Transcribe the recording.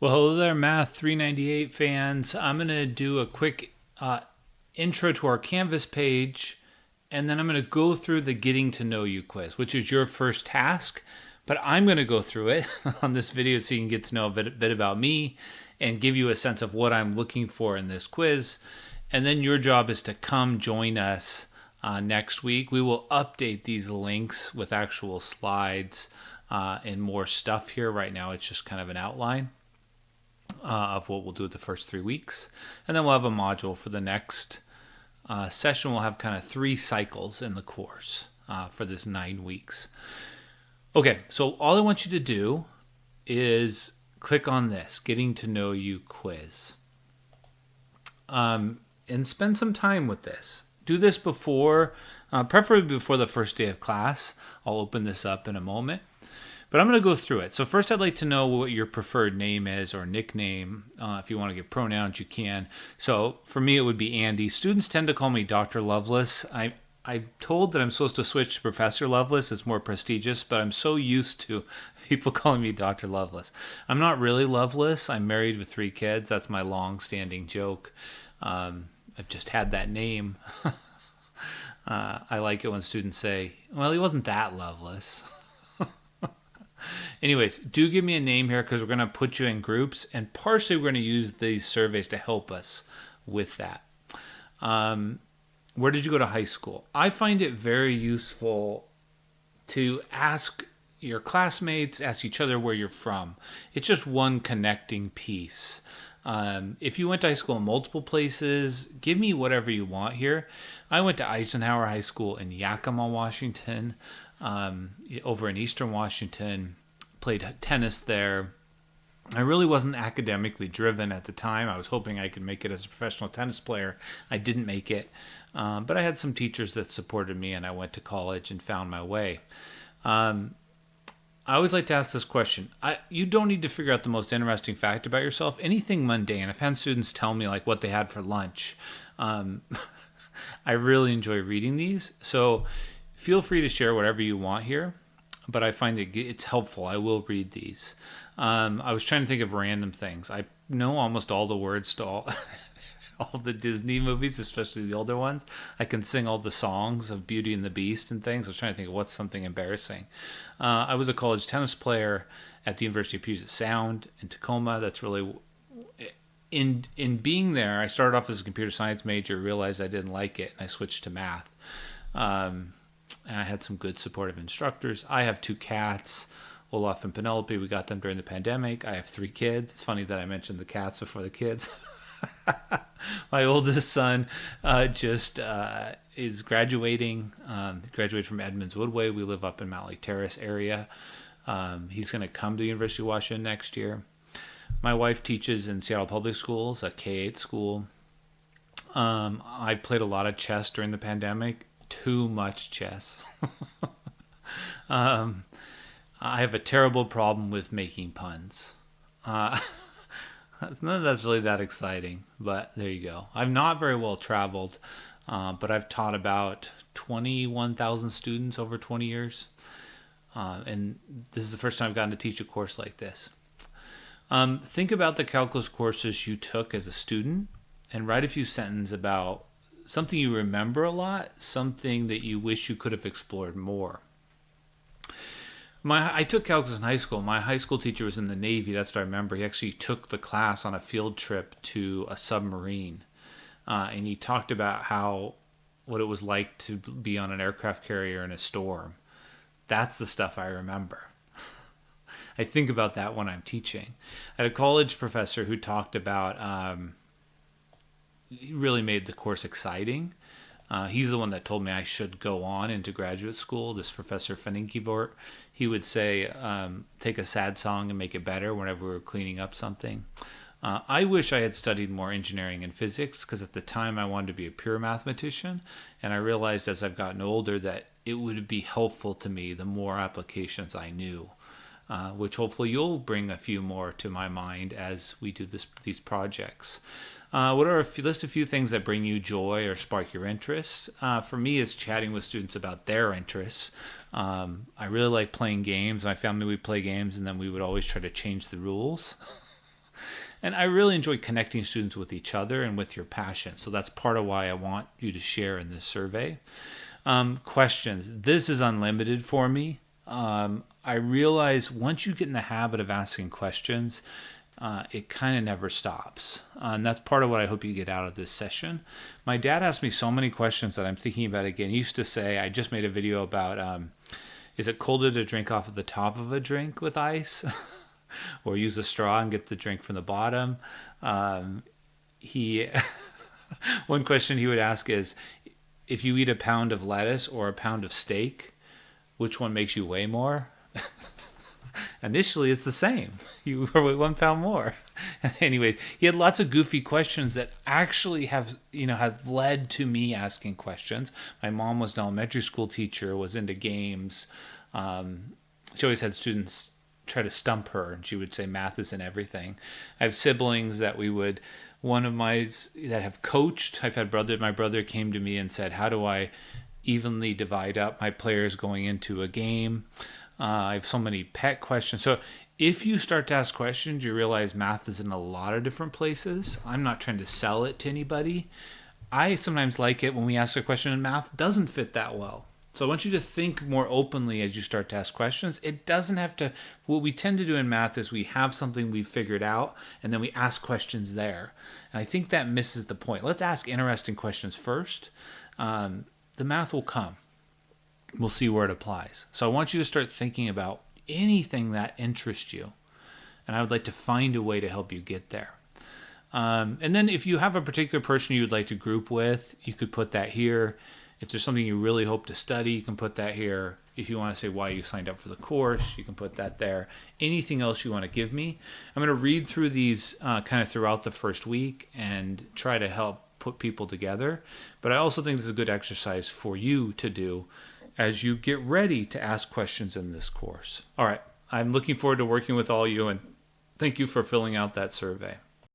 Well, hello there, Math 398 fans. I'm going to do a quick intro to our Canvas page, and then I'm going to go through the Getting to Know You quiz, which is your first task. But I'm going to go through it on this video so you can get to know a bit about me and give you a sense of what I'm looking for in this quiz. And then your job is to come join us next week. We will update these links with actual slides and more stuff here. Right now, it's just kind of an outline of what we'll do the first 3 weeks. And then we'll have a module for the next session. We'll have kind of 3 cycles in the course for this 9 weeks. Okay, so all I want you to do is click on this, Getting to Know You quiz. And spend some time with this. Do this before, preferably before the first day of class. I'll open this up in a moment. But I'm going to go through it. So first I'd like to know what your preferred name is or nickname. If you want to give pronouns, you can. So for me, it would be Andy. Students tend to call me Dr. Lovelace. I'm told that I'm supposed to switch to Professor Lovelace. It's more prestigious, but I'm so used to people calling me Dr. Lovelace. I'm not really Lovelace. I'm married with 3 kids. That's my long-standing joke. I've just had that name. I like it when students say, well, he wasn't that Lovelace. Anyways, do give me a name here because we're going to put you in groups, and partially we're going to use these surveys to help us with that. Where did you go to high school? I find it very useful to ask your classmates, ask each other where you're from. It's just one connecting piece. If you went to high school in multiple places, give me whatever you want here. I went to Eisenhower High School in Yakima, Washington, over in Eastern Washington, played tennis there. I really wasn't academically driven at the time. I was hoping I could make it as a professional tennis player. I didn't make it, but I had some teachers that supported me, and I went to college and found my way. I always like to ask this question. You don't need to figure out the most interesting fact about yourself. Anything mundane. I've had students tell me like what they had for lunch. I really enjoy reading these. So feel free to share whatever you want here, but I find it's helpful. I will read these. I was trying to think of random things. I know almost all the words to all the Disney movies, especially the older ones. I can sing all the songs of Beauty and the Beast and things. I was trying to think of what's something embarrassing. I was a college tennis player at the University of Puget Sound in Tacoma. That's really... In being there, I started off as a computer science major, realized I didn't like it, and I switched to math. And I had some good supportive instructors. I have 2 cats, Olaf and Penelope. We got them during the pandemic. I have 3 kids. It's funny that I mentioned the cats before the kids. My oldest son just is graduating. Graduated from Edmonds Woodway. We live up in Mount Lake Terrace area. He's going to come to the University of Washington next year. My wife teaches in Seattle Public Schools, a K-8 school. I played a lot of chess during the pandemic. Too much chess. I have a terrible problem with making puns. None of that's really that exciting, but there you go. I'm not very well traveled, but I've taught about 21,000 students over 20 years. And this is the first time I've gotten to teach a course like this. Think about the calculus courses you took as a student and write a few sentences about something you remember a lot, something that you wish you could have explored more. I took calculus in high school. My high school teacher was in the Navy. That's what I remember. He actually took the class on a field trip to a submarine. And he talked about what it was like to be on an aircraft carrier in a storm. That's the stuff I remember. I think about that when I'm teaching. I had a college professor who talked about, he really made the course exciting. He's the one that told me I should go on into graduate school, this Professor Feninkivort. He would say, take a sad song and make it better whenever we were cleaning up something. I wish I had studied more engineering and physics because at the time I wanted to be a pure mathematician. And I realized as I've gotten older that it would be helpful to me the more applications I knew. Which hopefully you'll bring a few more to my mind as we do these projects. What are list a few things that bring you joy or spark your interest? For me, it's chatting with students about their interests. I really like playing games. My family would play games, and then we would always try to change the rules. And I really enjoy connecting students with each other and with your passion. So that's part of why I want you to share in this survey. Questions. This is unlimited for me. I realize once you get in the habit of asking questions, it kind of never stops. And that's part of what I hope you get out of this session. My dad asked me so many questions that I'm thinking about again. He used to say, I just made a video about, is it colder to drink off of the top of a drink with ice? Or use a straw and get the drink from the bottom? He One question he would ask is, if you eat a pound of lettuce or a pound of steak, which one makes you weigh more? Initially, it's the same. You weigh 1 pound more. Anyways, he had lots of goofy questions that actually have led to me asking questions. My mom was an elementary school teacher, was into games. She always had students try to stump her, and she would say math isn't everything. I have siblings that that have coached. I've had my brother came to me and said, how do I evenly divide up my players going into a game? I have so many pet questions. So if you start to ask questions, you realize math is in a lot of different places. I'm not trying to sell it to anybody. I sometimes like it when we ask a question and math doesn't fit that well. So I want you to think more openly as you start to ask questions. It doesn't have to. What we tend to do in math is we have something we've figured out, and then we ask questions there. And I think that misses the point. Let's ask interesting questions first. The math will come. We'll see where it applies. So I want you to start thinking about anything that interests you. And I would like to find a way to help you get there. And then if you have a particular person you would like to group with, you could put that here. If there's something you really hope to study, you can put that here. If you want to say why you signed up for the course, you can put that there. Anything else you want to give me. I'm going to read through these kind of throughout the first week and try to help put people together. But I also think this is a good exercise for you to do as you get ready to ask questions in this course. All right. I'm looking forward to working with all you, and thank you for filling out that survey.